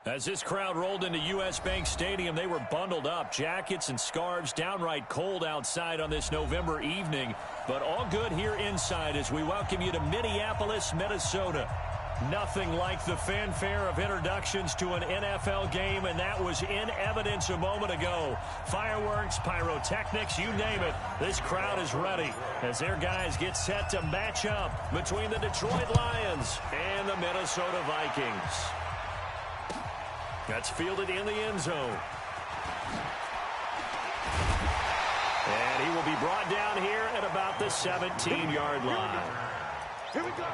As this crowd rolled into U.S. Bank Stadium, they were bundled up, jackets and scarves, downright cold outside on this November evening. But all good here inside as we welcome you to Minneapolis, Minnesota. Nothing like the fanfare of introductions to an NFL game, and that was in evidence a moment ago. Fireworks, pyrotechnics, you name it. This crowd is ready as their guys get set to match up between the Detroit Lions and the Minnesota Vikings. That's fielded in the end zone. And he will be brought down here at about the 17-yard line. Here we go.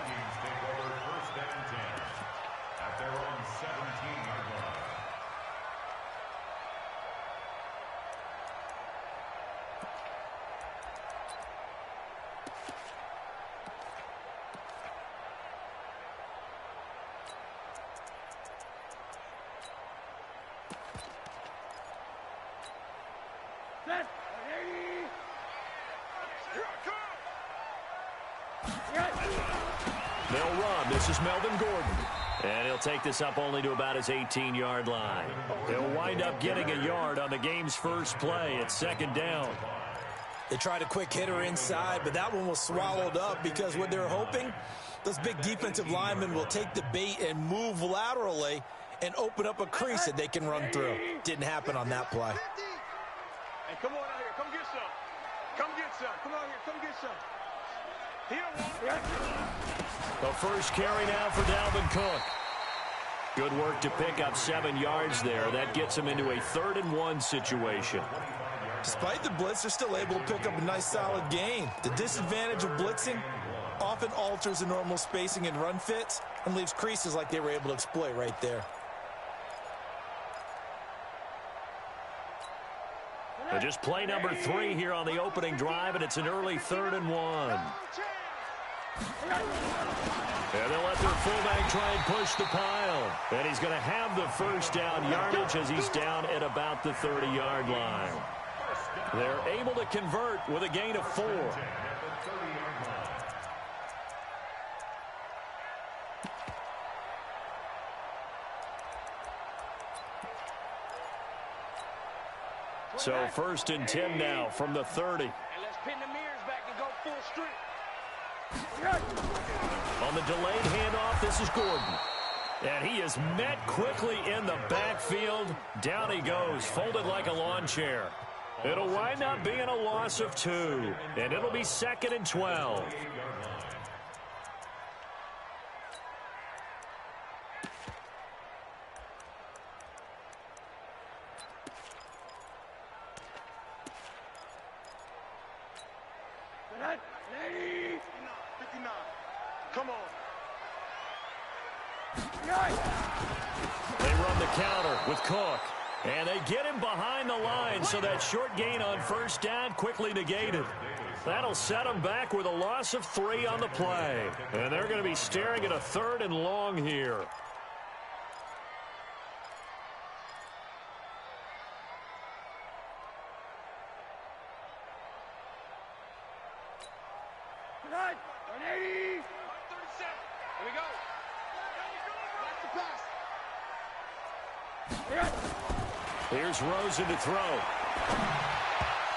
They'll run. This is Melvin Gordon. And he'll take this up only to about his 18-yard line. He'll wind up getting a yard on the game's first play at second down. They tried a quick hitter inside, but that one was swallowed up because what they're hoping, those big defensive linemen will take the bait and move laterally and open up a crease that they can run through. Didn't happen on that play. Hey, come on out here. Come get some. Come get some. Come on here. Come get some. The first carry now for Dalvin Cook. Good work to pick up 7 yards there. That gets him into a 3rd-and-1 situation. Despite the blitz, they're still able to pick up a nice solid gain. The disadvantage of blitzing often alters the normal spacing and run fits and leaves creases like they were able to exploit right there. But just play number 3 here on the opening drive, and it's an early 3rd-and-1. And they'll let their fullback try and push the pile. And he's going to have the first down yardage as he's down at about the 30-yard line. They're able to convert with a gain of 4. So 1st and 10 now from the 30. And let's pin the mirrors back and go full strength. On the delayed handoff, this is Gordon. And he is met quickly in the backfield. Down he goes, folded like a lawn chair. It'll wind up being a loss of 2. And it'll be 2nd and 12. Come on. They run the counter with Cook. And they get him behind the line, so that short gain on first down quickly negated. That'll set them back with a loss of 3 on the play. And they're going to be staring at a 3rd and long here. Here's Rosen to throw.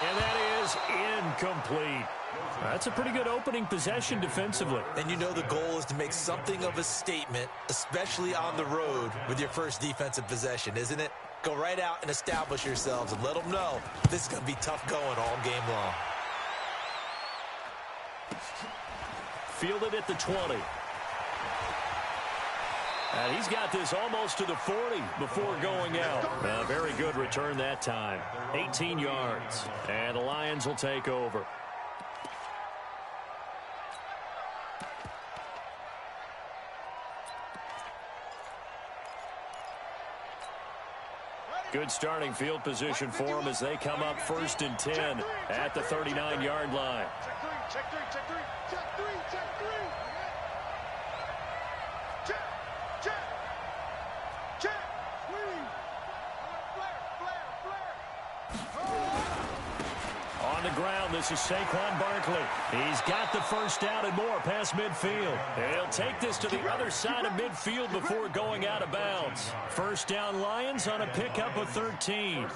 And that is incomplete. That's a pretty good opening possession defensively. And you know the goal is to make something of a statement, especially on the road with your first defensive possession, isn't it? Go right out and establish yourselves and let them know this is going to be tough going all game long. Fielded at the 20. And he's got this almost to the 40 before going out. A very good return that time. 18 yards. And the Lions will take over. Good starting field position for them as they come up 1st and 10 at the 39-yard line. Check 3, check 3, check 3, check 3, check 3. the ground. This is Saquon Barkley. He's got the first down and more past midfield. He'll take this to the other side of midfield before going out of bounds. First down Lions on a pickup of 13.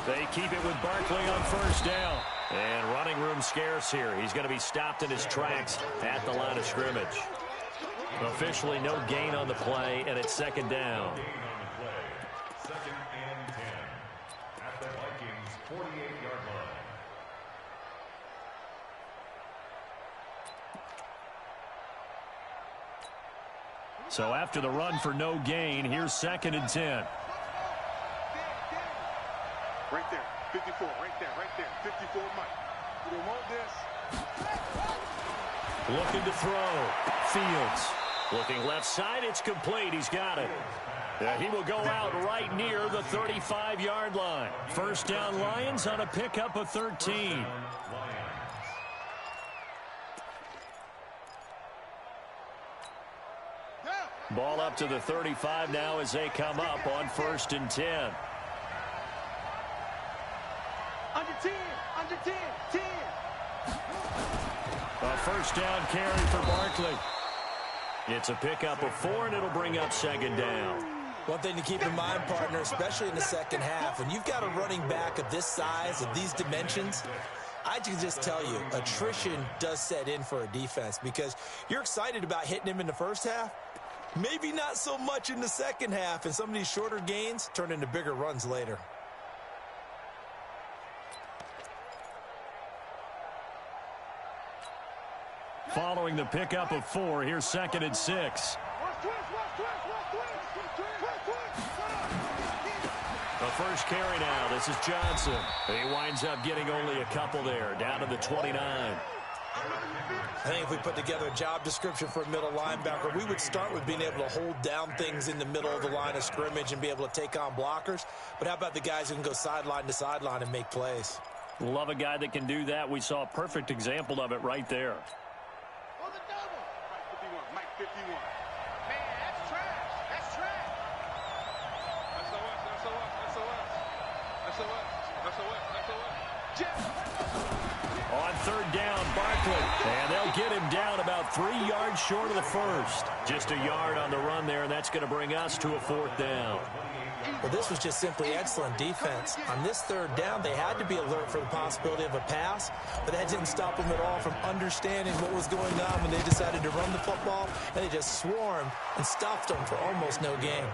They keep it with Barkley on first down. And running room scarce here. He's going to be stopped in his tracks at the line of scrimmage. Officially no gain on the play, and it's second down. Second and 10 at the Vikings 48-yard line. So after the run for no gain, here's second and 10. Right there, 54, right there, 54, Mike. You don't want this. Looking to throw. Fields. Looking left side, it's complete. He's got it. He will go out right near the 35-yard line. First down Lions on a pickup of 13. Ball up to the 35 now as they come up on first and 10. Under 10, under 10, 10. A first down carry for Barkley. It's a pickup of 4, and it'll bring up second down. One thing to keep in mind, partner, especially in the second half, when you've got a running back of this size, of these dimensions, I can just tell you, attrition does set in for a defense because you're excited about hitting him in the first half. Maybe not so much in the second half, and some of these shorter gains turn into bigger runs later. Following the pickup of 4, here's second and 6. The first carry now. This is Johnson. He winds up getting only a couple there, down to the 29. I think if we put together a job description for a middle linebacker, we would start with being able to hold down things in the middle of the line of scrimmage and be able to take on blockers. But how about the guys who can go sideline to sideline and make plays? Love a guy that can do that. We saw a perfect example of it right there. Mike 51. Man, that's trash. That's trash. On third down, Barkley. And they'll get him down about 3 yards short of the first. Just a yard on the run there, and that's going to bring us to a fourth down. Well, this was just simply excellent defense. On this third down, they had to be alert for the possibility of a pass, but that didn't stop them at all from understanding what was going on when they decided to run the football, and they just swarmed and stopped them for almost no gain.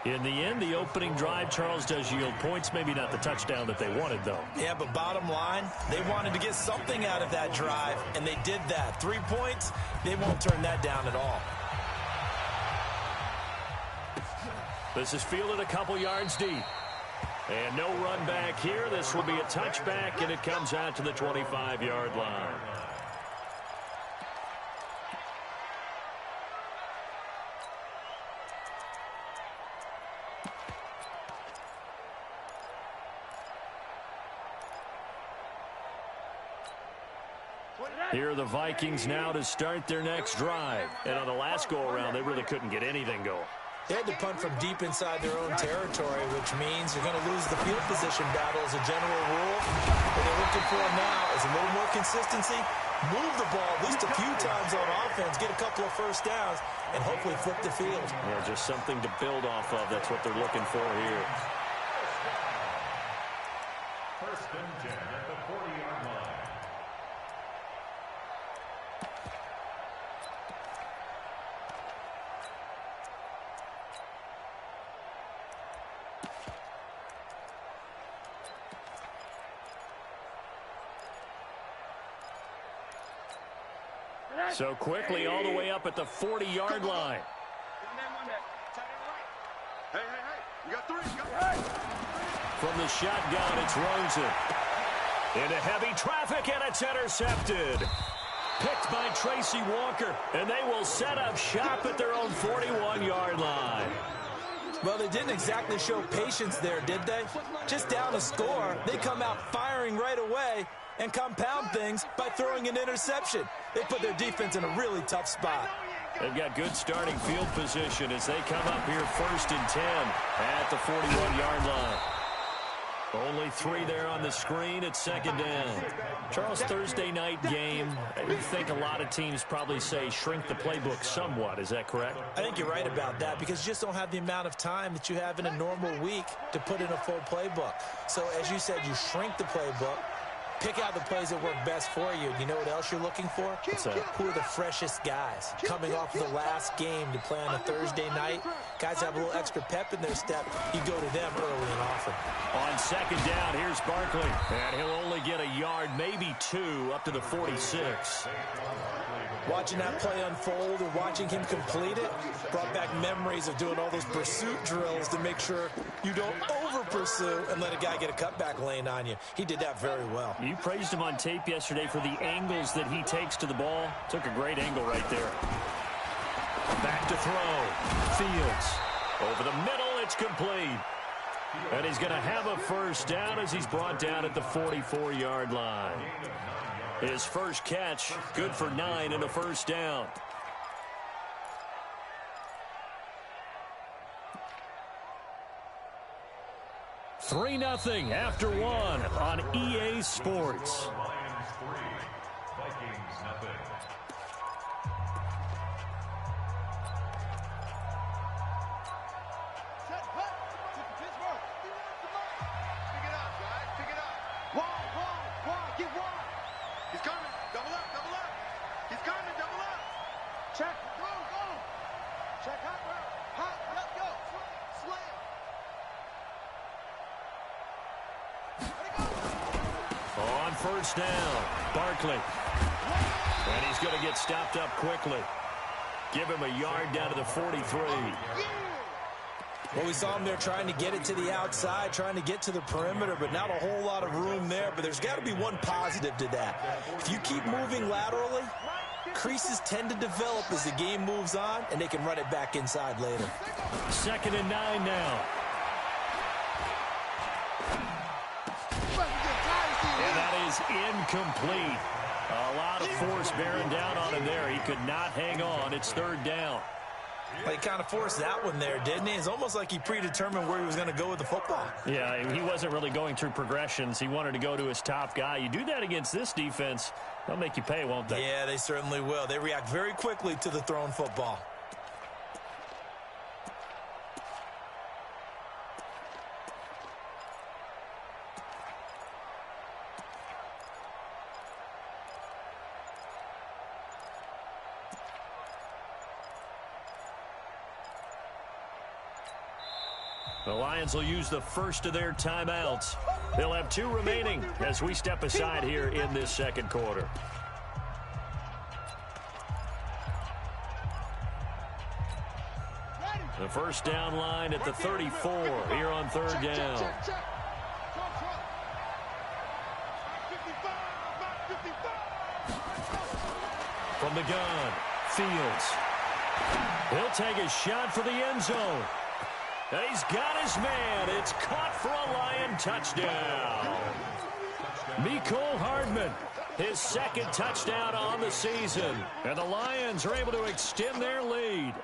In the end, the opening drive, Charles, does yield points. Maybe not the touchdown that they wanted, though. Yeah, but bottom line, they wanted to get something out of that drive, and they did that. 3 points, they won't turn that down at all. This is fielded a couple yards deep. And no run back here. This will be a touchback, and it comes out to the 25-yard line. Here are the Vikings now to start their next drive. And on the last go-around, they really couldn't get anything going. They had to punt from deep inside their own territory, which means you're going to lose the field position battle as a general rule. What they're looking for now is a little more consistency, move the ball at least a few times on offense, get a couple of first downs, and hopefully flip the field. Yeah, just something to build off of. That's what they're looking for here. First and 10 at the 40-yard line. So quickly all the way up at the 40-yard line. Hey, you got 3. You got 3. From the shotgun, it's Rosen. Into heavy traffic, and it's intercepted. Picked by Tracy Walker, and they will set up shop at their own 41-yard line. Well, they didn't exactly show patience there, did they? Just down a score, they come out firing right away and compound things by throwing an interception. They put their defense in a really tough spot. They've got good starting field position as they come up here 1st and 10 at the 41-yard line. Only 3 there on the screen at 2nd down. Charles, Thursday night game, I think a lot of teams probably say shrink the playbook somewhat. Is that correct? I think you're right about that because you just don't have the amount of time that you have in a normal week to put in a full playbook. So, as you said, you shrink the playbook, pick out the plays that work best for you. You know what else you're looking for? What's that? Who are the freshest guys? Coming off of the last game to play on a Thursday night, guys have a little extra pep in their step. You go to them early and often. On 2nd down, here's Barkley. And he'll only get a yard, maybe 2, up to the 46. Watching that play unfold and watching him complete it brought back memories of doing all those pursuit drills to make sure you don't over-pursue and let a guy get a cutback lane on you. He did that very well. You praised him on tape yesterday for the angles that he takes to the ball. Took a great angle right there. Back to throw. Fields. Over the middle, it's complete. And he's going to have a 1st down as he's brought down at the 44-yard line. His first catch, good for 9 and a 1st down. Three 0 after 1 on EA Sports. Lions 3, Vikings nothing. Set, hut. Pittsburgh. Pick it up, guys. Pick it up. Wall. Get wall. He's coming. Double up. He's coming. Double up. Check. Go. Check. Hot. Let's go. Slam. On 1st down, Barkley. And he's going to get stopped up quickly. Give him a yard down to the 43. Well, we saw him there trying to get it to the outside, trying to get to the perimeter, but not a whole lot of room there. But there's got to be one positive to that. If you keep moving laterally, creases tend to develop as the game moves on, and they can run it back inside later. 2nd and 9 now. And that is incomplete. A lot of force bearing down on him there. He could not hang on. It's 3rd down. Well, he kind of forced that one there, didn't he? It's almost like he predetermined where he was going to go with the football. Yeah, he wasn't really going through progressions. He wanted to go to his top guy. You do that against this defense, they'll make you pay, won't they? Yeah, they certainly will. They react very quickly to the thrown football. The Lions will use the first of their timeouts. They'll have 2 remaining as we step aside here in this 2nd quarter. The 1st down line at the 34 here on 3rd down. From the gun, Fields. He'll take a shot for the end zone. He's got his man. It's caught for a Lion touchdown. Mecole Hardman, his 2nd touchdown on the season. And the Lions are able to extend their lead.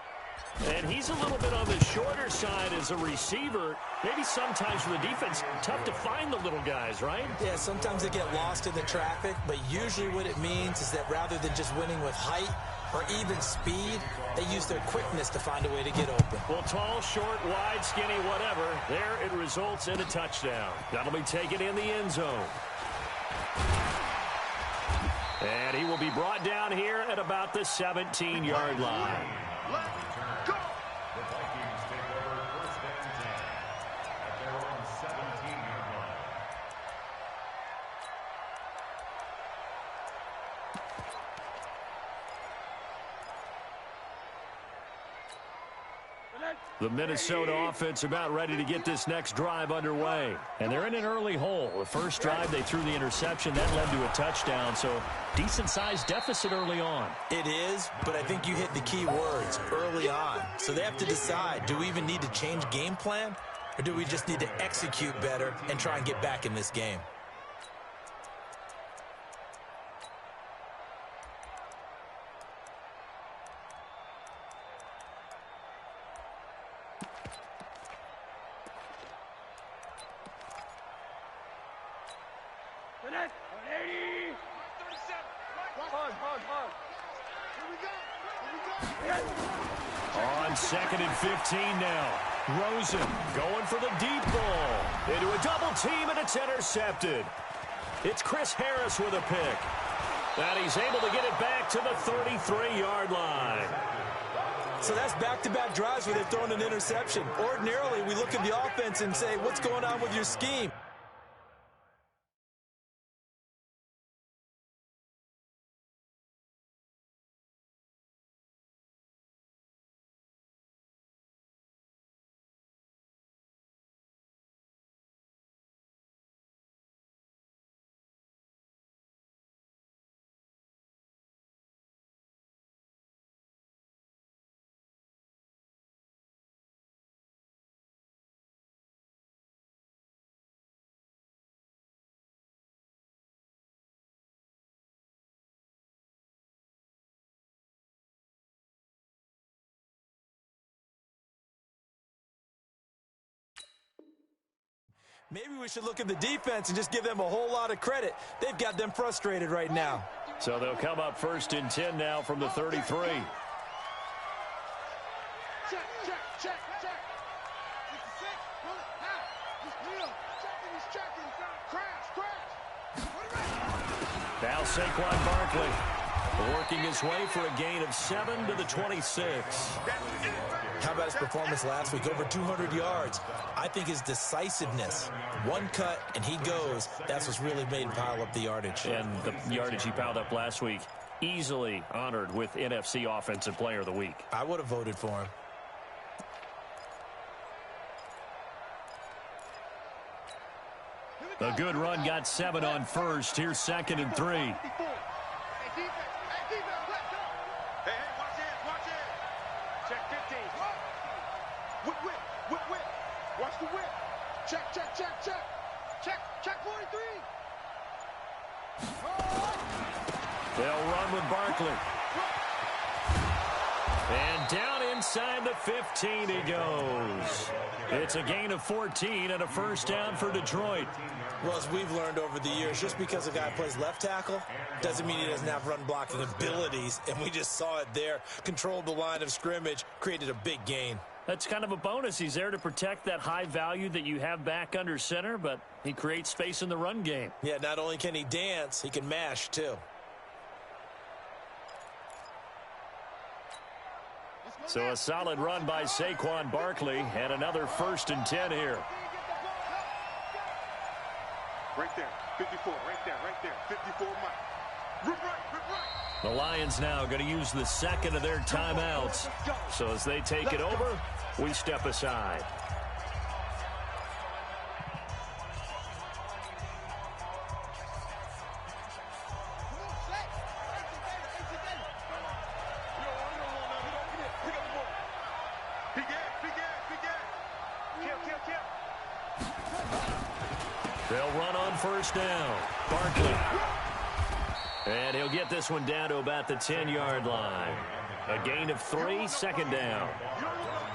And he's a little bit on the shorter side as a receiver. Maybe sometimes for the defense, tough to find the little guys, right? Yeah, sometimes they get lost in the traffic, but usually what it means is that rather than just winning with height or even speed, they use their quickness to find a way to get open. Well, tall, short, wide, skinny, whatever, there it results in a touchdown. That'll be taken in the end zone. And he will be brought down here at about the 17-yard line. The Vikings take over 1st and 10 at their own 17-yard line. The Minnesota offense about ready to get this next drive underway. And they're in an early hole. The first drive, they threw the interception. That led to a touchdown. So decent-sized deficit early on. It is, but I think you hit the key words, early on. So they have to decide, do we even need to change game plan? Or do we just need to execute better and try and get back in this game? On 2nd and 15 now. Rosen going for the deep ball. Into a double team, and it's intercepted. It's Chris Harris with a pick. And he's able to get it back to the 33-yard line. So that's back-to-back drives where they've thrown an interception. Ordinarily, we look at the offense and say, what's going on with your scheme? Maybe we should look at the defense and just give them a whole lot of credit. They've got them frustrated right now. So they'll come up 1st and 10 now from the 33. Check, check, check, check. 66, pull it, now. Just kneel. Checking, crash. Now Saquon Barkley working his way for a gain of 7 to the 26. How about his performance last week? Over 200 yards. I think his decisiveness, one cut and he goes, that's what's really made him pile up the yardage. And the yardage he piled up last week, easily honored with NFC Offensive Player of the Week. I would have voted for him. A good run got 7 on 1st. Here's 2nd and 3. Watch the whip. Check, check, check, check. Check 43. They'll run with Barkley. And down inside the 15 he goes. It's a gain of 14 and a first down for Detroit. Well, as we've learned over the years, just because a guy plays left tackle doesn't mean he doesn't have run blocking abilities. And we just saw it there. Controlled the line of scrimmage, created a big gain. That's kind of a bonus. He's there to protect that high value that you have back under center, but he creates space in the run game. Yeah, not only can he dance, he can mash too. So a solid run by Saquon Barkley and another 1st and 10 here. Right there, 54, right there, 54 Mike. Rip right. The Lions now going to use the 2nd of their timeouts. So as they take it over, we step aside. They'll run on 1st down. Barkley. And he'll get this one down to about the 10-yard line. A gain of 3, 2nd down.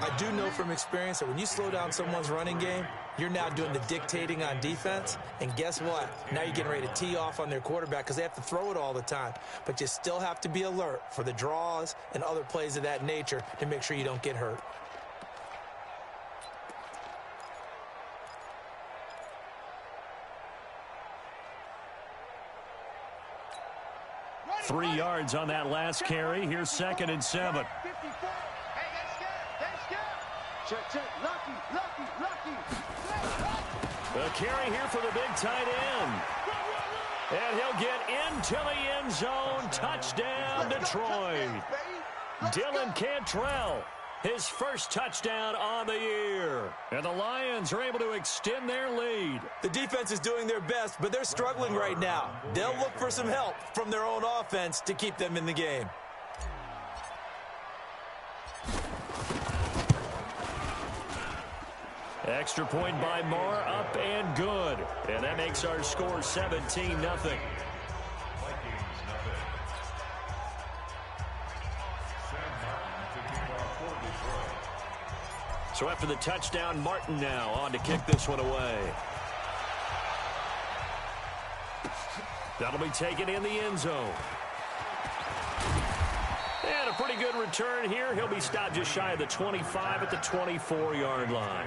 I do know from experience that when you slow down someone's running game, you're now doing the dictating on defense. And guess what? Now you're getting ready to tee off on their quarterback because they have to throw it all the time. But you still have to be alert for the draws and other plays of that nature to make sure you don't get hurt. Three yards on that last carry. Here's 2nd and 7. Check. Lucky. The carry here for the big tight end. And he'll get into the end zone. Touchdown, Detroit. Dylan Cantrell His first touchdown on the year. And the Lions are able to extend their lead. The defense is doing their best, but they're struggling right now. They'll look for some help from their own offense to keep them in the game. Extra point by Marr, up and good. And that makes our score 17-0. So after the touchdown, Martin now on to kick this one away. That'll be taken in the end zone. And a pretty good return here. He'll be stopped just shy of the 25 at the 24-yard line.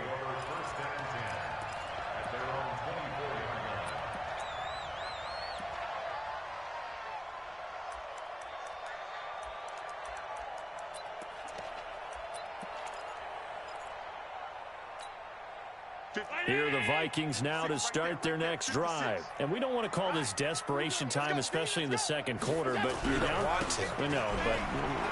Here are the Vikings now to start their next drive. And we don't want to call this desperation time, especially in the second quarter, but you're down. No, but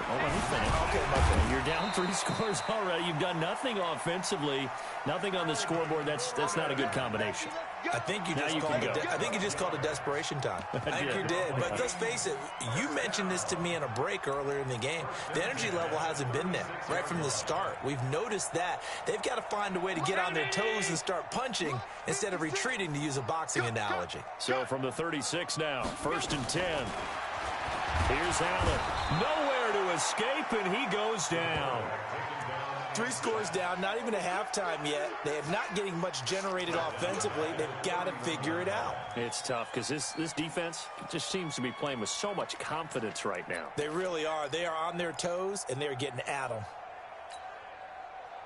let me finish. Okay, you're down 3 scores already. You've done nothing offensively, nothing on the scoreboard. That's not a good combination. I think you just called it desperation time. I think you did. But let's face it, you mentioned this to me in a break earlier in the game. The energy level hasn't been there right from the start. We've noticed that. They've got to find a way to get on their toes and start punching instead of retreating, to use a boxing analogy. So from the 36 now, 1st and 10. Here's Allen. Nowhere to escape, and he goes down. 3 scores down, not even a halftime yet. They are not getting much generated offensively. They've got to figure it out. It's tough because this defense just seems to be playing with so much confidence right now. They really are. They are on their toes, and they're getting at them.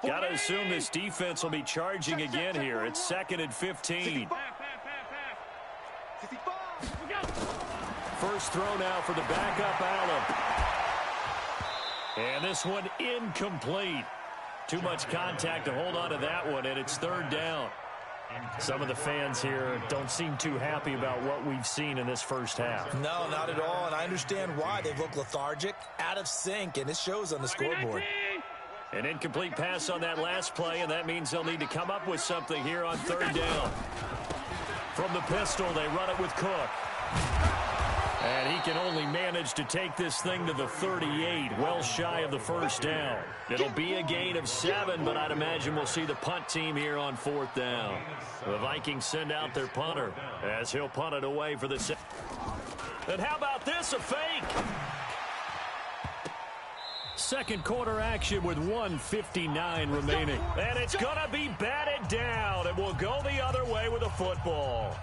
Got to assume this defense will be charging again here. It's 2nd and 15. First throw now for the backup Allen. And this one incomplete. Too much contact to hold on to that one, and it's 3rd down. Some of the fans here don't seem too happy about what we've seen in this first half. No, not at all, and I understand why. They've looked lethargic, out of sync, and it shows on the scoreboard. An incomplete pass on that last play, and that means they'll need to come up with something here on 3rd down. From the pistol, they run it with Cook. And he can only manage to take this thing to the 38, well shy of the 1st down. It'll be a gain of 7, but I'd imagine we'll see the punt team here on 4th down. The Vikings send out their punter as he'll punt it away for the second. And how about this, a fake? Second quarter action with 1:59 remaining. And it's going to be batted down, and we'll go the other way with a football.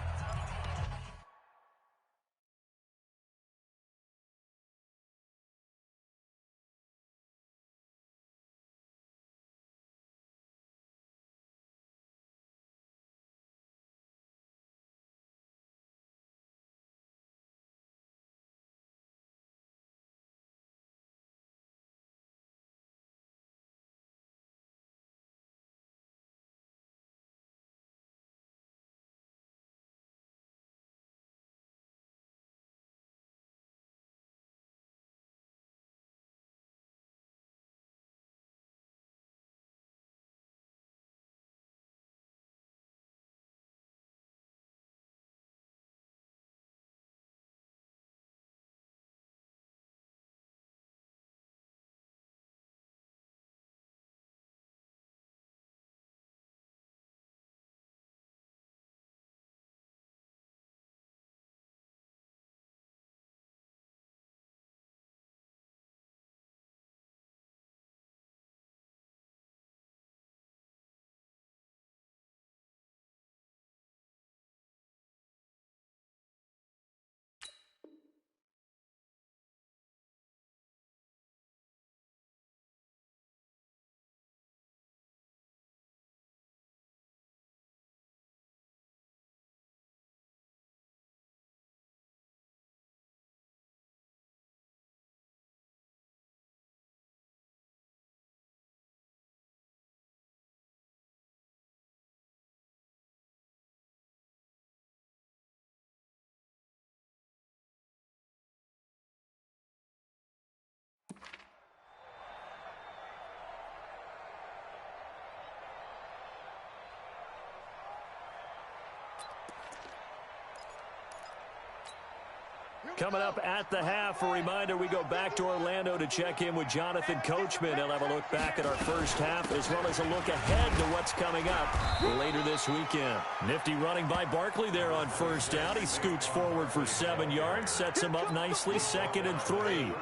Coming up at the half, a reminder, we go back to Orlando to check in with Jonathan Coachman. He'll have a look back at our first half as well as a look ahead to what's coming up later this weekend. Nifty running by Barkley there on first down. He scoots forward for 7 yards, sets him up nicely, 2nd and 3.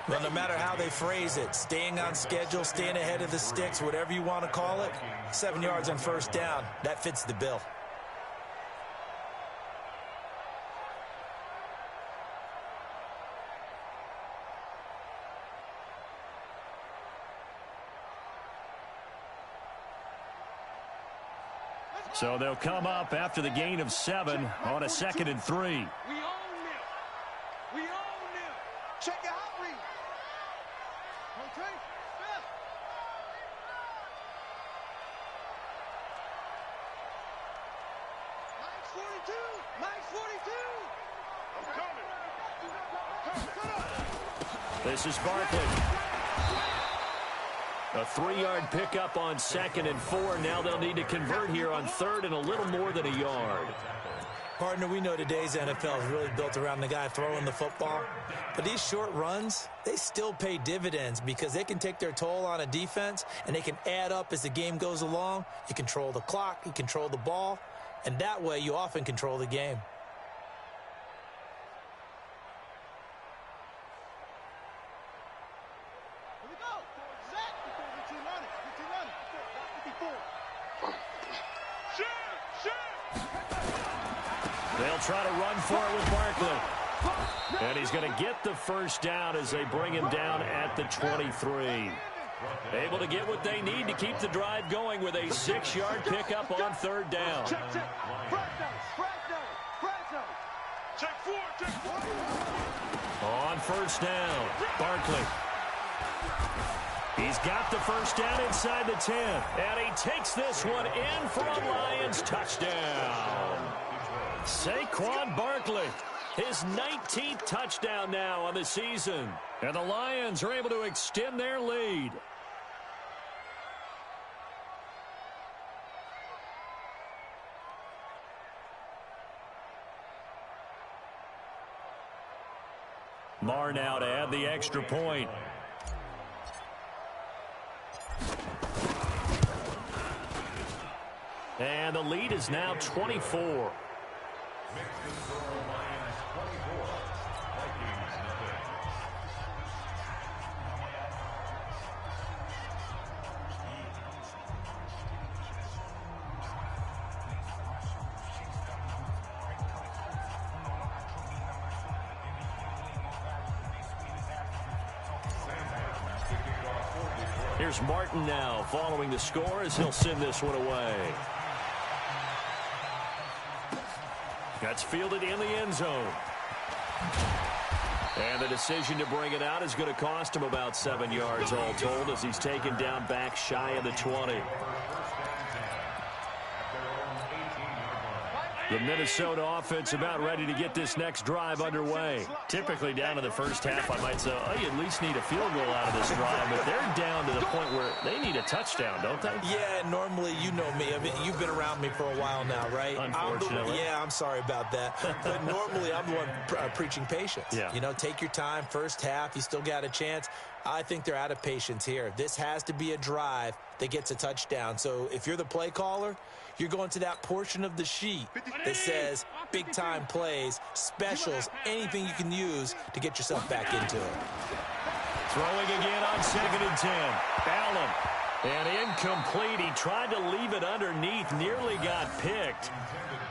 Well, no matter how they phrase it, staying on schedule, staying ahead of the sticks, whatever you want to call it, 7 yards on first down, that fits the bill. So they'll come up after the gain of 7 on a 2nd and 3. We own it. We own it. Check it out, Reed. Okay. Fifth. Mike's 42. Mike's 42. I'm coming. This is Barkley. A 3-yard pickup on 2nd and 4. Now they'll need to convert here on 3rd and a little more than a yard. Partner, we know today's NFL is really built around the guy throwing the football. But these short runs, they still pay dividends because they can take their toll on a defense and they can add up as the game goes along. You control the clock, you control the ball, and that way you often control the game. They'll try to run for it with Barkley. And he's going to get the first down as they bring him down at the 23. Able to get what they need to keep the drive going with a 6-yard pickup on 3rd down. Check. Check 4. Check 4. On first down, Barkley. He's got the first down inside the 10. And he takes this one in for a Lions touchdown. Saquon Barkley, his 19th touchdown now on the season. And the Lions are able to extend their lead. M.I.A now to add the extra point. And the lead is now 24. Here's Martin now following the score as he'll send this one away. That's fielded in the end zone. And the decision to bring it out is going to cost him about 7 yards all told as he's taken down back shy of the 20. The Minnesota offense about ready to get this next drive underway. Typically down in the first half, I might say, oh, you at least need a field goal out of this drive, but they're down to the point where they need a touchdown, don't they? Yeah, normally, you know me. I mean, you've been around me for a while now, right? Unfortunately. I'm sorry about that. But normally, I'm the one preaching patience. Yeah. You know, take your time. First half, you still got a chance. I think they're out of patience here. This has to be a drive that gets a touchdown. So if you're the play caller, you're going to that portion of the sheet that says big-time plays, specials, anything you can use to get yourself back into it. Throwing again on 2nd and 10. Allen. And incomplete. He tried to leave it underneath. Nearly got picked.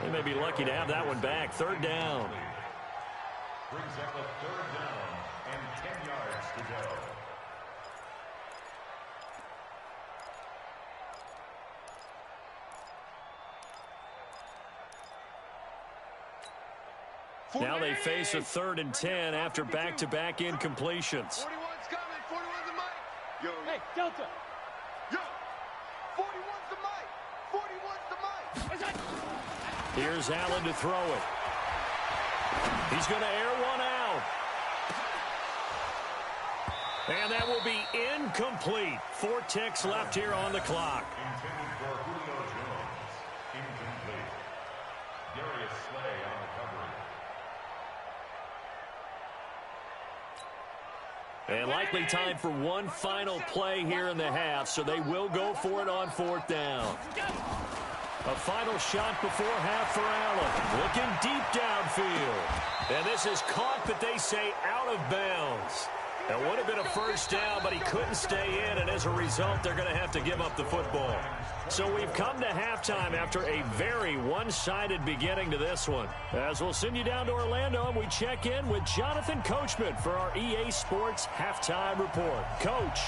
They may be lucky to have that one back. 3rd down. Brings up a 3rd down and 10 yards to go. Now they face a 3rd and 10 after back-to-back incompletions. 41's coming. 41's the mic. Yo. Hey, Delta. Yo. 41's the mic. 41's the mic. Here's Allen to throw it. He's going to air one out. And that will be incomplete. 4 ticks left here on the clock. Intended for Julio Jones. Incomplete. Darius Slay on the coverage. And likely time for one final play here in the half, so they will go for it on 4th down. A final shot before half for Allen. Looking deep downfield. And this is caught, but they say out of bounds. It would have been a first down, but he couldn't stay in, and as a result, they're going to have to give up the football. So we've come to halftime after a very one-sided beginning to this one. As we'll send you down to Orlando, and we check in with Jonathan Coachman for our EA Sports Halftime Report. Coach,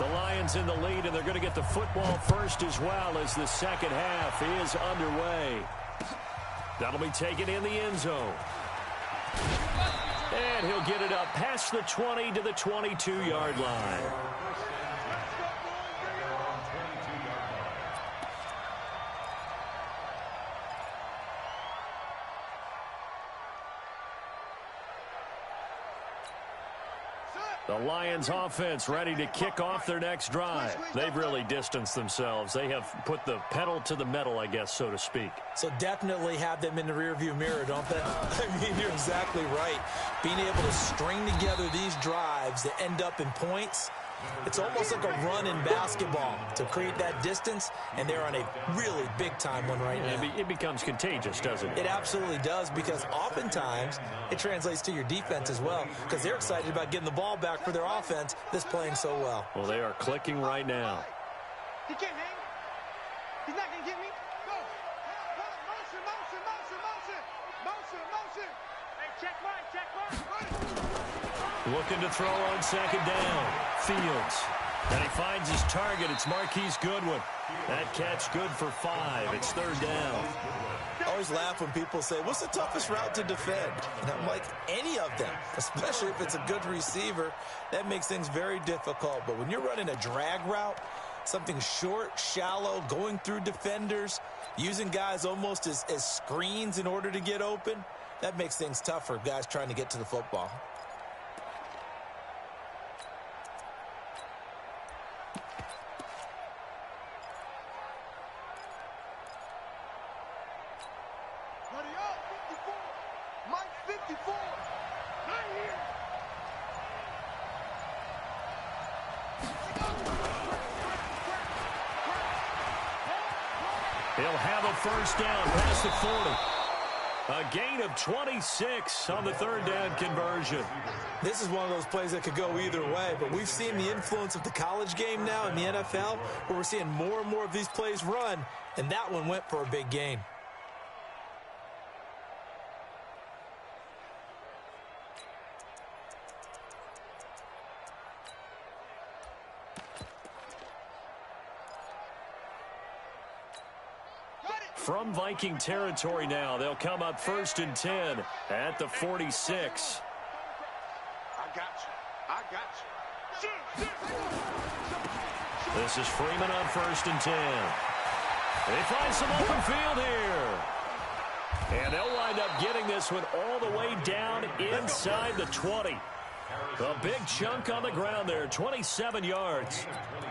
the Lions in the lead, and they're going to get the football first as well as the second half is underway. That'll be taken in the end zone. And he'll get it up past the 20 to the 22-yard line. The Lions offense ready to kick off their next drive. They've really distanced themselves. They have put the pedal to the metal, I guess, so to speak. So definitely have them in the rearview mirror, don't they? I mean, you're exactly right. Being able to string together these drives that end up in points, it's almost like a run in basketball to create that distance, and they're on a really big-time one right now. It becomes contagious, doesn't it? It absolutely does, because oftentimes it translates to your defense as well, because they're excited about getting the ball back for their offense that's playing so well. Well, they are clicking right now. He can't hang. He's not going to get me. Go. Motion, motion, motion, motion. Motion, motion. Hey, check right, check right. Looking to throw on second down. Fields. And he finds his target. It's Marquise Goodwin. That catch good for 5. It's 3rd down. I always laugh when people say, what's the toughest route to defend? And I'm like, any of them, especially if it's a good receiver. That makes things very difficult. But when you're running a drag route, something short, shallow, going through defenders, using guys almost as screens in order to get open, that makes things tough for guys trying to get to the football. He'll have a first down past the 40. A gain of 26 on the 3rd down conversion. This is one of those plays that could go either way, but we've seen the influence of the college game now in the NFL, where we're seeing more and more of these plays run, and that one went for a big gain. From Viking territory now, they'll come up 1st and 10 at the 46. I got you. I got you. This is Freeman on 1st and 10. They find some open field here. And they'll wind up getting this one all the way down inside the 20. A big chunk on the ground there, 27 yards.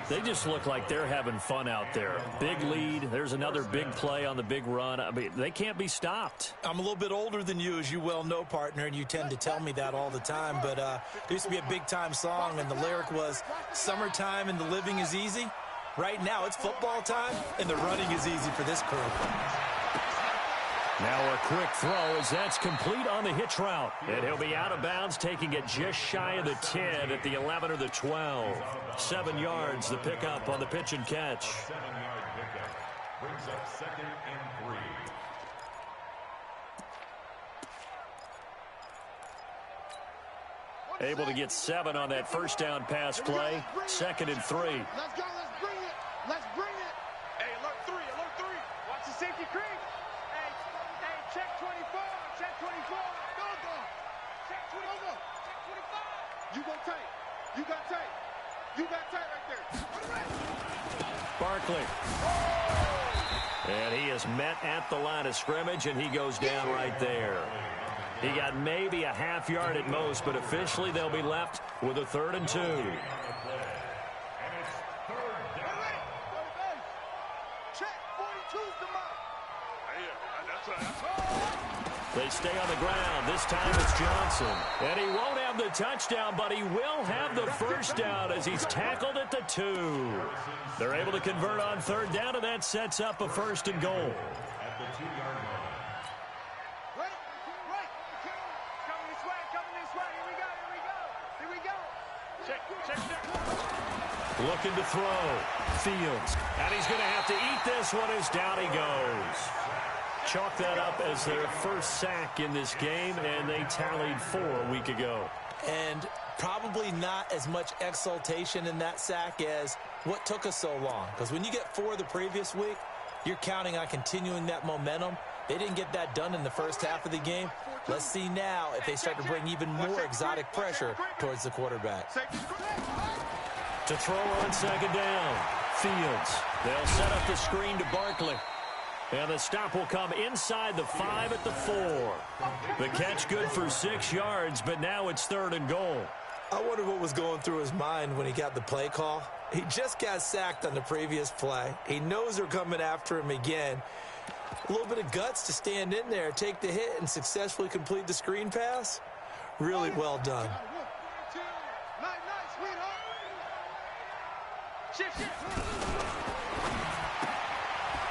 They just look like they're having fun out there. Big lead. There's another big play on the big run. I mean, they can't be stopped. I'm a little bit older than you, as you well know, partner, and you tend to tell me that all the time. But there used to be a big-time song, and the lyric was, "Summertime and the living is easy." Right now, it's football time, and the running is easy for this crew. Now a quick throw as that's complete on the hitch route. And he'll be out of bounds, taking it just shy of the 10 at the 11 or the 12. 7 yards, the pickup on the pitch and catch. 7-yard pickup brings up 2nd and 3. Able to get 7 on that first down pass play. 2nd and 3. Let's go. Let's bring it. Let's bring it. Hey, alert 3. Alert 3. Watch the safety creep. Hey, check 24. Check 24. Go, go. Check 24. Check 25. You go tight. You got tight. You got tight right there. Barkley. And he is met at the line of scrimmage, and he goes down right there. He got maybe a half yard at most, but officially they'll be left with a 3rd and 2. They stay on the ground. This time it's Johnson. And he won't have the touchdown, but he will have the first down as he's tackled at the 2. They're able to convert on third down, and that sets up a 1st and goal. At the 2-yard line. Coming this way. Here we go. Check. Looking to throw. Fields. And he's going to have to eat this one as down he goes. Chalk that up as their first sack in this game, and they tallied 4 a week ago. And probably not as much exultation in that sack as what took us so long. Because when you get 4 the previous week, you're counting on continuing that momentum. They didn't get that done in the first half of the game. Let's see now if they start to bring even more exotic pressure towards the quarterback. To throw on second down. Fields. They'll set up the screen to Barkley. And the stop will come inside the 5 at the 4. The catch good for 6 yards, but now it's 3rd and goal. I wonder what was going through his mind when he got the play call. He just got sacked on the previous play. He knows they're coming after him again. A little bit of guts to stand in there, take the hit, and successfully complete the screen pass. Really well done.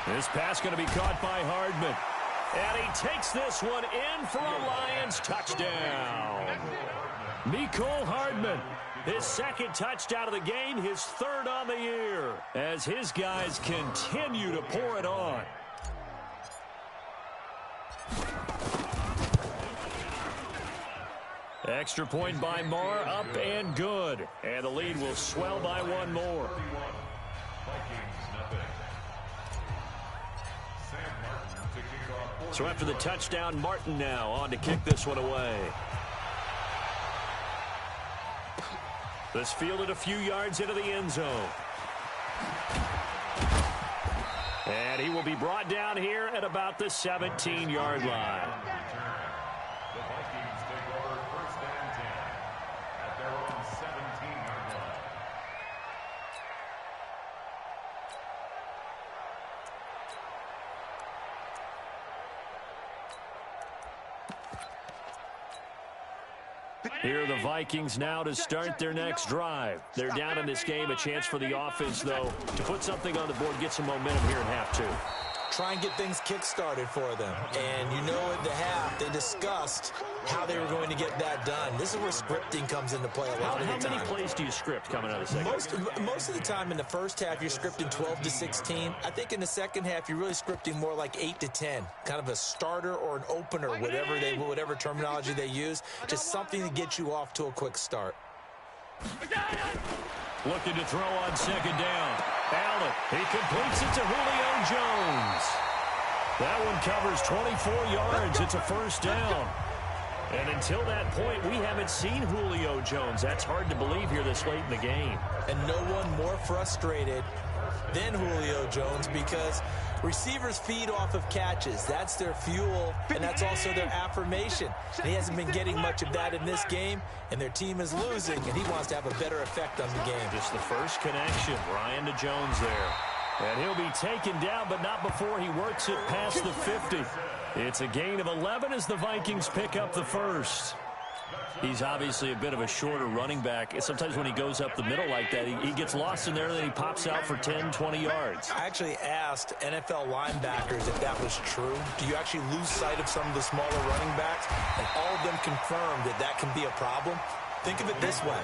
This pass going to be caught by Hardman. And he takes this one in for a Lions touchdown. Mecole Hardman, his 2nd touchdown of the game, his 3rd on the year, as his guys continue to pour it on. Extra point by Marr, up and good. And the lead will swell by 1 more. So after the touchdown, Martin now on to kick this one away. This fielded a few yards into the end zone. And he will be brought down here at about the 17-yard line. The Vikings take over 1st and 10 at their own 17-yard line. Here are the Vikings now to start their next drive. They're down in this game. A chance for the offense, though, to put something on the board, get some momentum here in half 2. Try and get things kick-started for them. And you know at the half, they discussed how they were going to get that done. This is where scripting comes into play a lot of the time. How many plays do you script coming out of the second? Most of the time in the first half, you're scripting 12 to 16. I think in the second half, you're really scripting more like 8 to 10. Kind of a starter or an opener, whatever terminology they use. Just something to get you off to a quick start. Looking to throw on second down. Allen, he completes it to Julio Jones. That one covers 24 yards. It's a 1st down. And until that point, we haven't seen Julio Jones. That's hard to believe here this late in the game. And no one more frustrated than Julio Jones because receivers feed off of catches. That's their fuel, and that's also their affirmation. And he hasn't been getting much of that in this game, and their team is losing, and he wants to have a better effect on the game. Just the first connection, Ryan to Jones there. And he'll be taken down, but not before he works it past the 50. It's a gain of 11 as the Vikings pick up the 1st. He's obviously a bit of a shorter running back. Sometimes when he goes up the middle like that, he gets lost in there, and then he pops out for 10, 20 yards. I actually asked NFL linebackers if that was true. Do you actually lose sight of some of the smaller running backs? And all of them confirmed that that can be a problem. Think of it this way.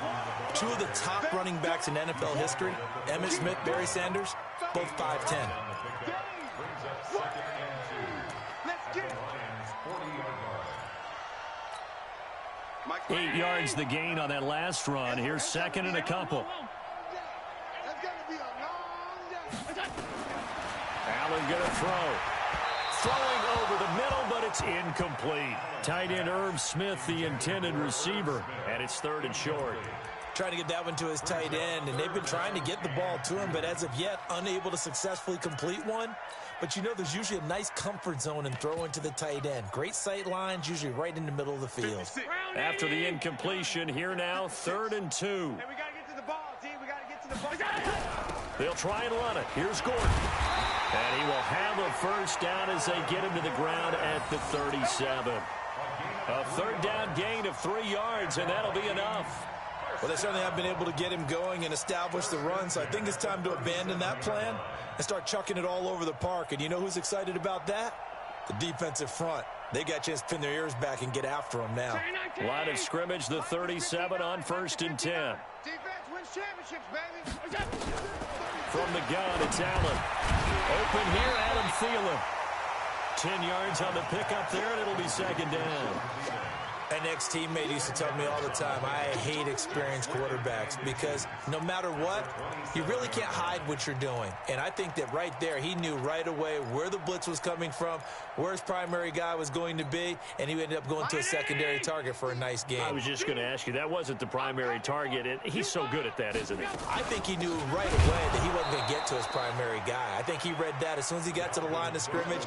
2 of the top running backs in NFL history, Emmitt Smith, Barry Sanders, both 5'10". 8 yards the gain on that last run. Here's 2nd and a couple. Allen going to throw. Throwing over the middle, but it's incomplete. Tight end Irv Smith, the intended receiver, and it's 3rd and short. Trying to get that one to his tight end, and they've been trying to get the ball to him, but as of yet, unable to successfully complete one. But you know there's usually a nice comfort zone in throwing to the tight end. Great sight lines, usually right in the middle of the field. After the incompletion, here now, 3rd and 2. Hey, we got to get to the ball, team. We got to get to the ball. They'll try and run it. Here's Gordon. And he will have a 1st down as they get him to the ground at the 37. A third down gain of 3 yards, and that'll be enough. Well, they certainly have been able to get him going and establish the run, so I think it's time to abandon that plan and start chucking it all over the park. And you know who's excited about that? The defensive front. They got a chance to pin their ears back and get after him now. Line of scrimmage, the 37 on 1st and 10. Defense wins championships, baby. From the gun, it's Allen. Open here, Adam Thielen. 10 yards on the pickup there, and it'll be 2nd down. An ex-teammate used to tell me all the time, I hate experienced quarterbacks because no matter what, you really can't hide what you're doing. And I think that right there, he knew right away where the blitz was coming from, where his primary guy was going to be, and he ended up going to a secondary target for a nice game. I was just going to ask you, that wasn't the primary target. And he's so good at that, isn't he? I think he knew right away that he wasn't going to get to his primary guy. I think he read that as soon as he got to the line of scrimmage,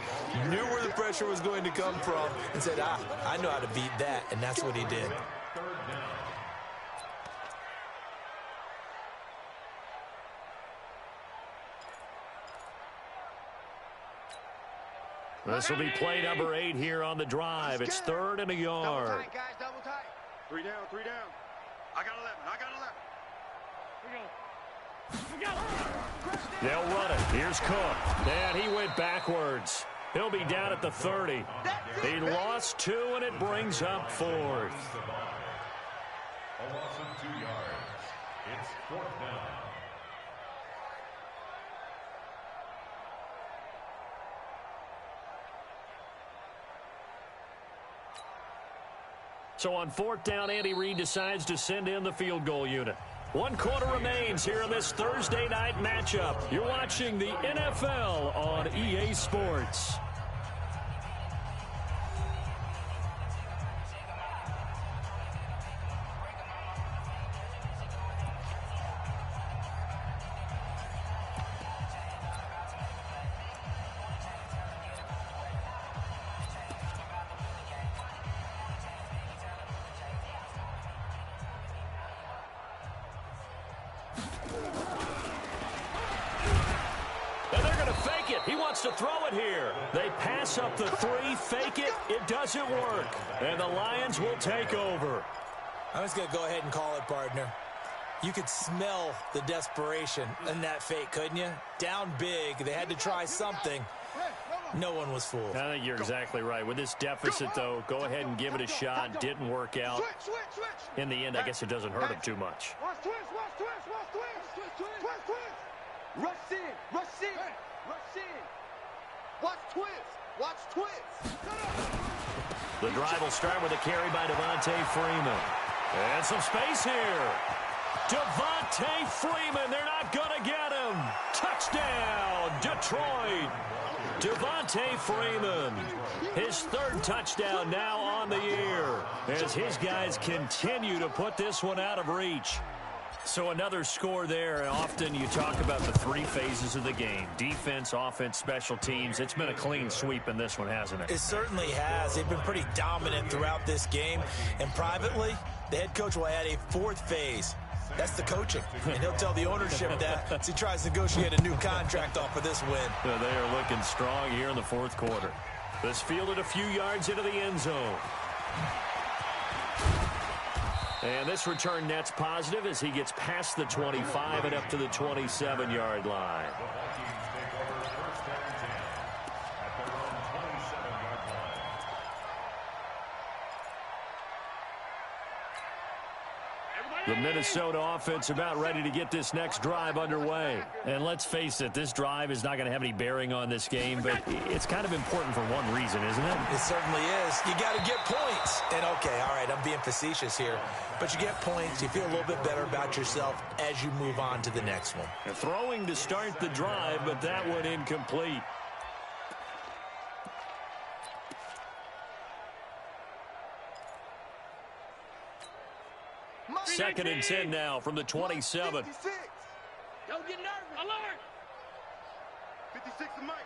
knew where the pressure was going to come from, and said, I know how to beat that. And that's what he did. This will be play number 8 here on the drive. It's 3rd and a yard. Double tight, guys, double tight. 3 down, 3 down. I got 11, I got 11. They'll run it. Here's Cook. And he went backwards. He'll be down at the 30. He lost 2, and it brings up 4th. A loss of 2 yards. It's 4th down. So on 4th down, Andy Reid decides to send in the field goal unit. 1 quarter remains here in this Thursday night matchup. You're watching the NFL on EA Sports. He wants to throw it here. They pass up the 3, fake it. It doesn't work. And the Lions will take over. I'm just going to go ahead and call it, partner. You could smell the desperation in that fake, couldn't you? Down big. They had to try something. No one was fooled. I think you're exactly right. With this deficit, though, go ahead and give it a shot. Didn't work out. In the end, I guess it doesn't hurt him too much. Watch twist, watch twist, watch twist. Twist, twist. Rush in, rush in. Rush in. Watch twist. Watch twist. The drive will start with a carry by Devontae Freeman. And some space here. Devontae Freeman. They're not going to get him. Touchdown, Detroit. Devontae Freeman. His 3rd touchdown now on the year as his guys continue to put this one out of reach. So another score there. Often you talk about the 3 phases of the game. Defense, offense, special teams. It's been a clean sweep in this one, hasn't it? It certainly has. They've been pretty dominant throughout this game. And privately, the head coach will add a 4th phase. That's the coaching. And he'll tell the ownership that as he tries to negotiate a new contract off of this win. They are looking strong here in the 4th quarter. This fielded a few yards into the end zone. And this return net's positive as he gets past the 25 and up to the 27-yard line. The Minnesota offense about ready to get this next drive underway. And let's face it, this drive is not going to have any bearing on this game, but it's kind of important for one reason, isn't it? It certainly is. You got to get points. And, okay, all right, I'm being facetious here. But you get points, you feel a little bit better about yourself as you move on to the next one. They're throwing to start the drive, but that one incomplete. Second and 10 now from the 27. Don't get nervous. Alert. 56 to Mike.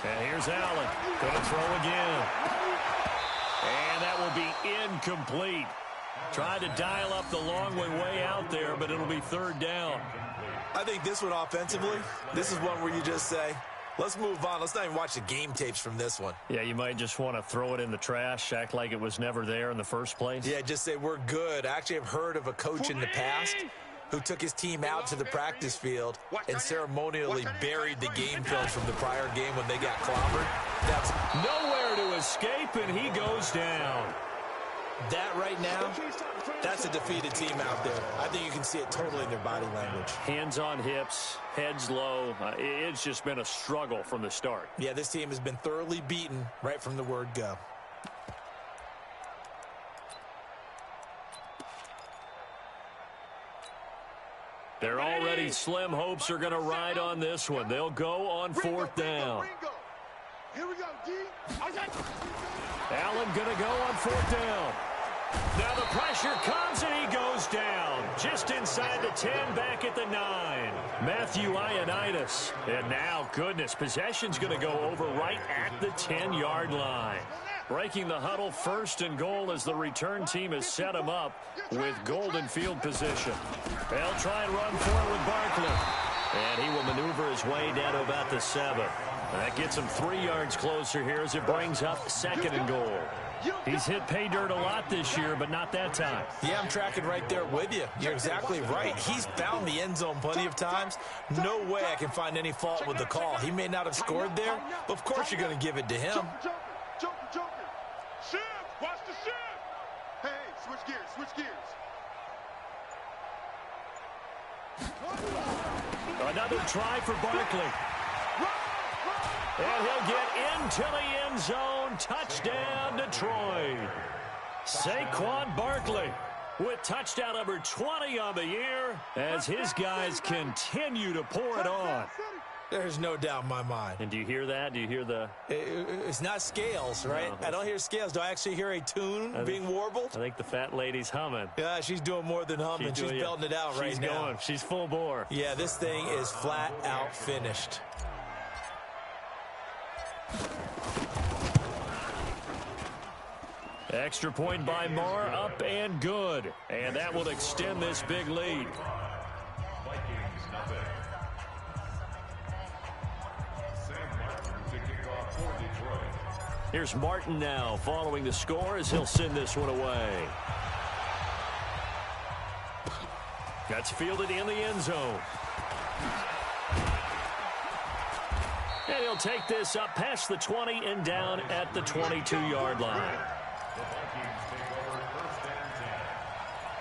And here's Allen. Going to throw again. And that will be incomplete. Tried to dial up the long way out there, but it'll be 3rd down. I think this one offensively, this is one where you just say, Let's move on. Let's not even watch the game tapes from this one. Yeah, you might just want to throw it in the trash, act like it was never there in the first place. Yeah, just say we're good. I actually have heard of a coach in the past who took his team out to the practice field and ceremonially buried the game films from the prior game when they got clobbered. That's nowhere to escape, and he goes down. that right now, that's a defeated team out there. I think you can see it totally in their body language. Hands on hips, heads low. It's just been a struggle from the start. Yeah, this team has been thoroughly beaten right from the word go. Their already slim hopes are going to ride on this one. They'll go on fourth down. Here we go, D. Allen going to go on fourth down. Now the pressure comes, and he goes down. Just inside the 10, back at the 9. Matthew Ioannidis. And now, goodness, possession's going to go over right at the 10-yard line. Breaking the huddle, first and goal as the return team has set him up with golden field position. They'll try and run for it with Barkley. And he will maneuver his way down to about the 7. That gets him 3 yards closer here as it brings up second and goal. He's hit pay dirt a lot this year, but not that time. Yeah, I'm tracking right there with you. You're exactly right. He's found the end zone plenty of times. No way I can find any fault with the call. He may not have scored there, but of course you're going to give it to him. Joker. Shift. Watch the shift. Hey, switch gears. Another try for Barkley. And he'll get into the end zone. Touchdown, Detroit. Saquon Barkley with touchdown number 20 on the year as his guys continue to pour it on. There's no doubt in my mind. And do you hear that? Do you hear the... It's not scales, right? No. I don't hear scales. Do I actually hear a tune being warbled? I think the fat lady's humming. Yeah, she's doing more than humming. She's belting it out right now. She's going. She's full bore. Yeah, this thing is flat out finished. Extra point by Marr, up and good. And that will extend this big lead. Vikings, nothing. Sam Martin to kick off for Detroit. Here's Martin now following the score as he'll send this one away. That's fielded in the end zone. And he'll take this up past the 20 and down at the 22-yard line. The Vikings take over first and 10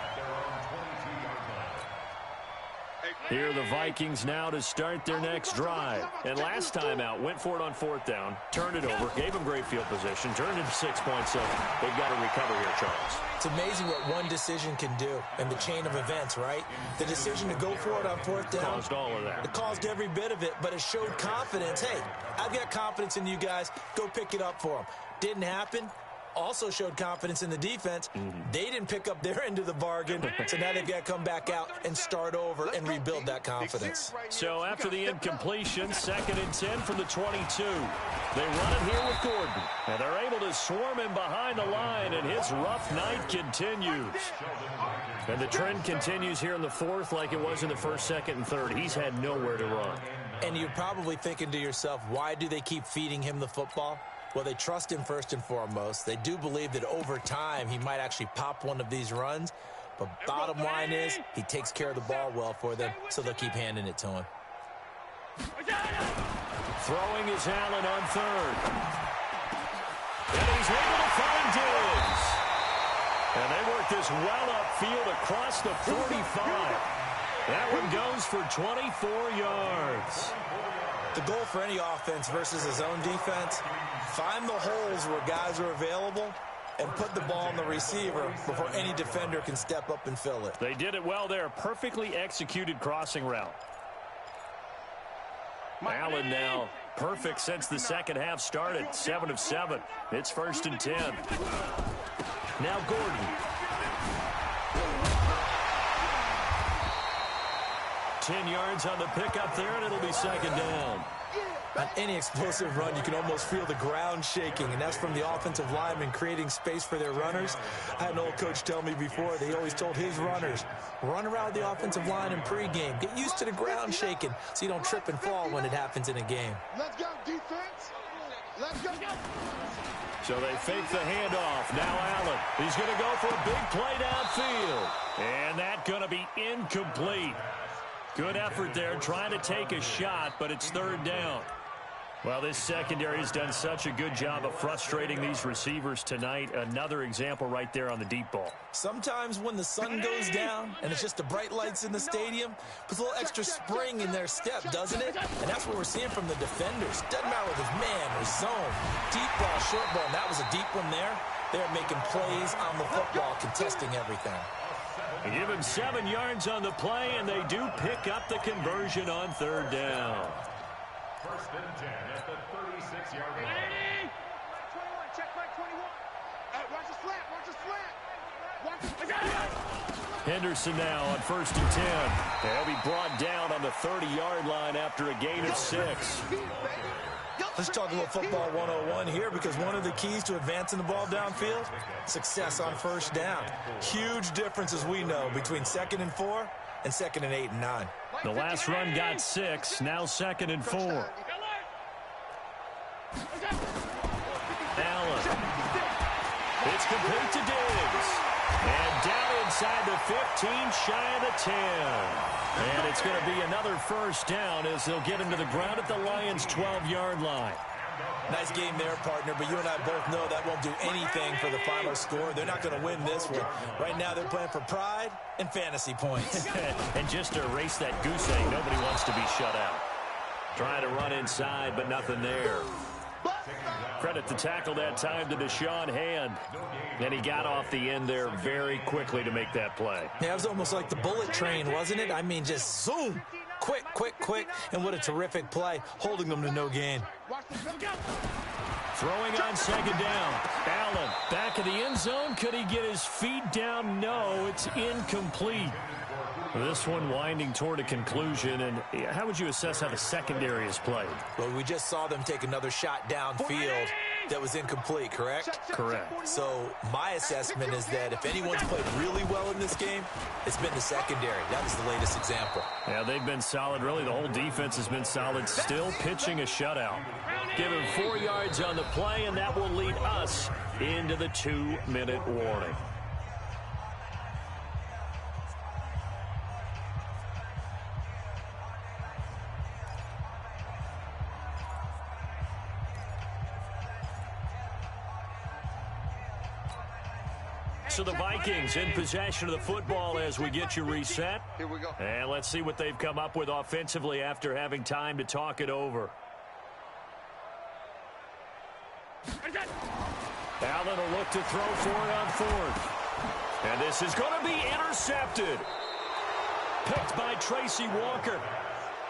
at their own 22-yard line. Here are the Vikings now to start their next drive. And last time out, went for it on fourth down, turned it over, gave them great field position, turned it to 6 points. So they've got to recover here, Charles. It's amazing what one decision can do in the chain of events, right? The decision to go for it on fourth down. Caused all of that. It caused every bit of it, but it showed confidence. Hey, I've got confidence in you guys. Go pick it up for them. Didn't happen. Also showed confidence in the defense. They didn't pick up their end of the bargain, so now they've got to come back out and start over and rebuild that confidence. So after the incompletion, second and 10 from the 22. They run it here with Gordon, and they're able to swarm him behind the line, and his rough night continues. And the trend continues here in the fourth like it was in the first, second, and third. He's had nowhere to run. And you're probably thinking to yourself, why do they keep feeding him the football? Well, they trust him first and foremost. They do believe that over time he might actually pop one of these runs. But bottom line is he takes care of the ball well for them, so they'll keep handing it to him. Throwing is Allen on third. And he's able to find Diggs. And they work this well upfield across the 45. That one goes for 24 yards. The goal for any offense versus his own defense, find the holes where guys are available and put the ball on the receiver before any defender can step up and fill it. They did it well there. Perfectly executed crossing route. Allen now perfect since the second half started. 7 of 7. It's first and 10. Now Gordon. 10 yards on the pickup there, and it'll be second down. On any explosive run, you can almost feel the ground shaking, and that's from the offensive linemen creating space for their runners. I had an old coach tell me before, they always told his runners, run around the offensive line in pregame. Get used to the ground shaking so you don't trip and fall when it happens in a game. Let's go, defense. Let's go. So they fake the handoff. Now Allen. He's going to go for a big play downfield. And that's going to be incomplete. Good effort there, trying to take a shot, but it's third down. Well, this secondary has done such a good job of frustrating these receivers tonight. Another example right there on the deep ball. Sometimes when the sun goes down and it's just the bright lights in the stadium, puts a little extra spring in their step, doesn't it? And that's what we're seeing from the defenders. Doesn't matter with his man or zone. Deep ball, short ball, and that was a deep one there. They're making plays on the football, contesting everything. They give him 7 yards on the play, and they do pick up the conversion on third down. First and 10 at the 36-yard line. 21, check right 21. Watch the slant, watch the slant. Watch the Henderson now on first and 10. They'll be brought down on the 30-yard line after a gain of 6. Let's talk a little football 101 here, because one of the keys to advancing the ball downfield, success on first down. Huge difference, as we know, between 2nd and 4 and 2nd and 8 and 9. The last run got 6, now 2nd and 4. Allen. It's complete to Diggs. And down inside the 15, shy of the 10. And it's going to be another first down as they'll get him to the ground at the Lions' 12-yard line. Nice game there, partner, but you and I both know that won't do anything for the final score. They're not going to win this one. Right now they're playing for pride and fantasy points. And just to erase that goose egg, nobody wants to be shut out. Trying to run inside, but nothing there. Credit the tackle that time to Deshaun Hand. And he got off the end there very quickly to make that play. Yeah, it was almost like the bullet train, wasn't it? I mean, just zoom. Quick, quick, quick. And what a terrific play, holding them to no gain. Throwing on second down. Allen back in the end zone. Could he get his feet down? No, it's incomplete. This one winding toward a conclusion. And how would you assess how the secondary is played? Well, we just saw them take another shot downfield that was incomplete, correct? Correct. So my assessment is that if anyone's played really well in this game, it's been the secondary. That was the latest example. Yeah, they've been solid. Really, the whole defense has been solid. Still pitching a shutout. Give him 4 yards on the play, and that will lead us into the 2-minute warning. So the Vikings in possession of the football as we get you reset. Here we go. And let's see what they've come up with offensively after having time to talk it over. Allen will look to throw for it on 4th. And this is going to be intercepted. Picked by Tracy Walker.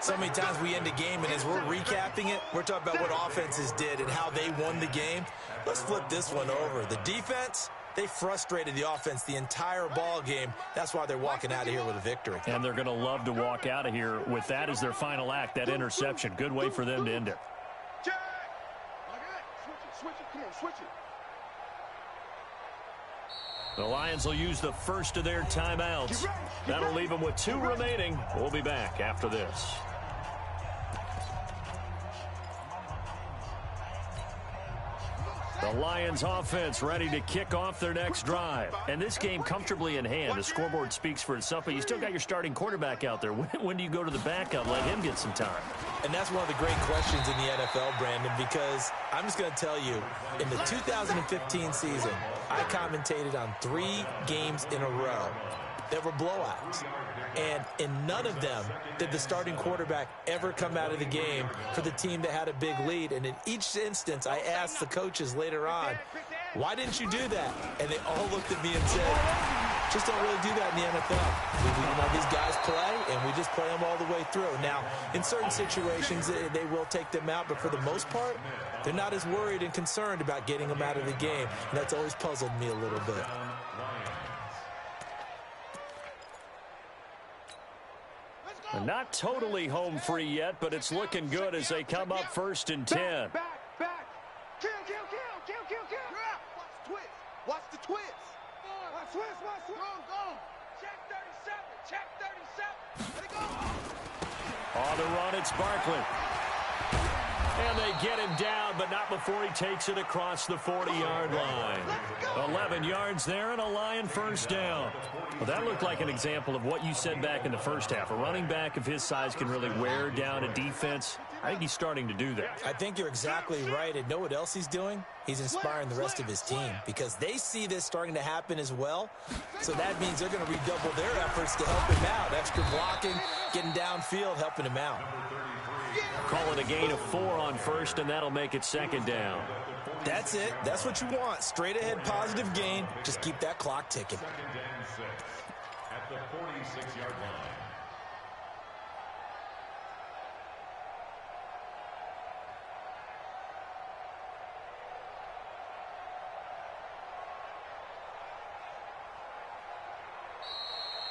So many times we end a game, and as we're recapping it, we're talking about what offenses did and how they won the game. Let's flip this one over. The defense, they frustrated the offense the entire ball game. That's why they're walking out of here with a victory. And they're going to love to walk out of here with that as their final act, that interception. Good way for them to end it. Check. Switch it. Come on, switch it. The Lions will use the first of their timeouts. That'll leave them with 2 remaining. We'll be back after this. The Lions offense ready to kick off their next drive. And this game comfortably in hand. The scoreboard speaks for itself, but you still got your starting quarterback out there. When do you go to the backup? Let him get some time. And that's one of the great questions in the NFL, Brandon, because I'm just going to tell you, in the 2015 season, I commentated on 3 games in a row that were blowouts. And in none of them did the starting quarterback ever come out of the game for the team that had a big lead. And in each instance, I asked the coaches later on, why didn't you do that? And they all looked at me and said, just don't really do that in the NFL. You know, these guys play, and we just play them all the way through. Now, in certain situations, they will take them out, but for the most part, they're not as worried and concerned about getting them out of the game. And that's always puzzled me a little bit. Let's go. Not totally home free yet, but it's looking good as they come up 1st and 10. Back. Kill. Watch the twist. Watch twist. Go. Check 37. Let it go. On the run, it's Barkley. And they get him down, but not before he takes it across the 40-yard line. 11 yards there and a Lion first down. Well, that looked like an example of what you said back in the first half. A running back of his size can really wear down a defense. I think he's starting to do that. I think you're exactly right. And know what else he's doing? He's inspiring the rest of his team because they see this starting to happen as well. So that means they're going to redouble their efforts to help him out. Extra blocking, getting downfield, helping him out. Call it a gain of 4 on first, and that'll make it 2nd down. That's it. That's what you want. Straight ahead positive gain. Just keep that clock ticking. 2nd and 6 at the 46-yard line.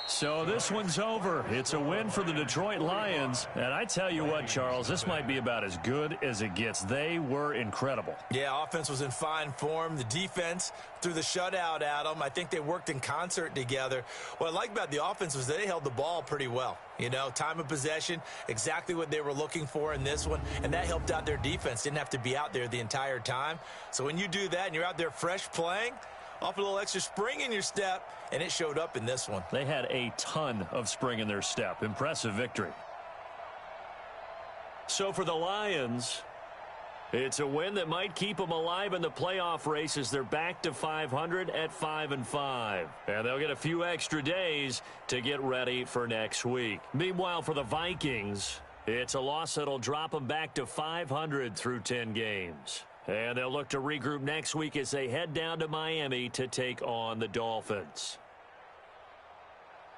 So this one's over. It's a win for the Detroit Lions. And I tell you what, Charles, this might be about as good as it gets. They were incredible. Yeah, offense was in fine form. The defense threw the shutout at them. I think they worked in concert together. What I like about the offense was they held the ball pretty well. You know, time of possession, exactly what they were looking for in this one. And that helped out their defense. Didn't have to be out there the entire time. So when you do that and you're out there fresh playing, off a little extra spring in your step, and it showed up in this one. They had a ton of spring in their step. Impressive victory. So for the Lions, it's a win that might keep them alive in the playoff race as they're back to 500 at 5-5. And they'll get a few extra days to get ready for next week. Meanwhile, for the Vikings, it's a loss that'll drop them back to 500 through 10 games. And they'll look to regroup next week as they head down to Miami to take on the Dolphins.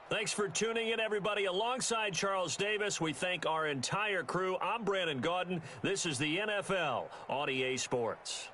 Thanks for tuning in, everybody. Alongside Charles Davis, we thank our entire crew. I'm Brandon Gaudin. This is the NFL on EA Sports.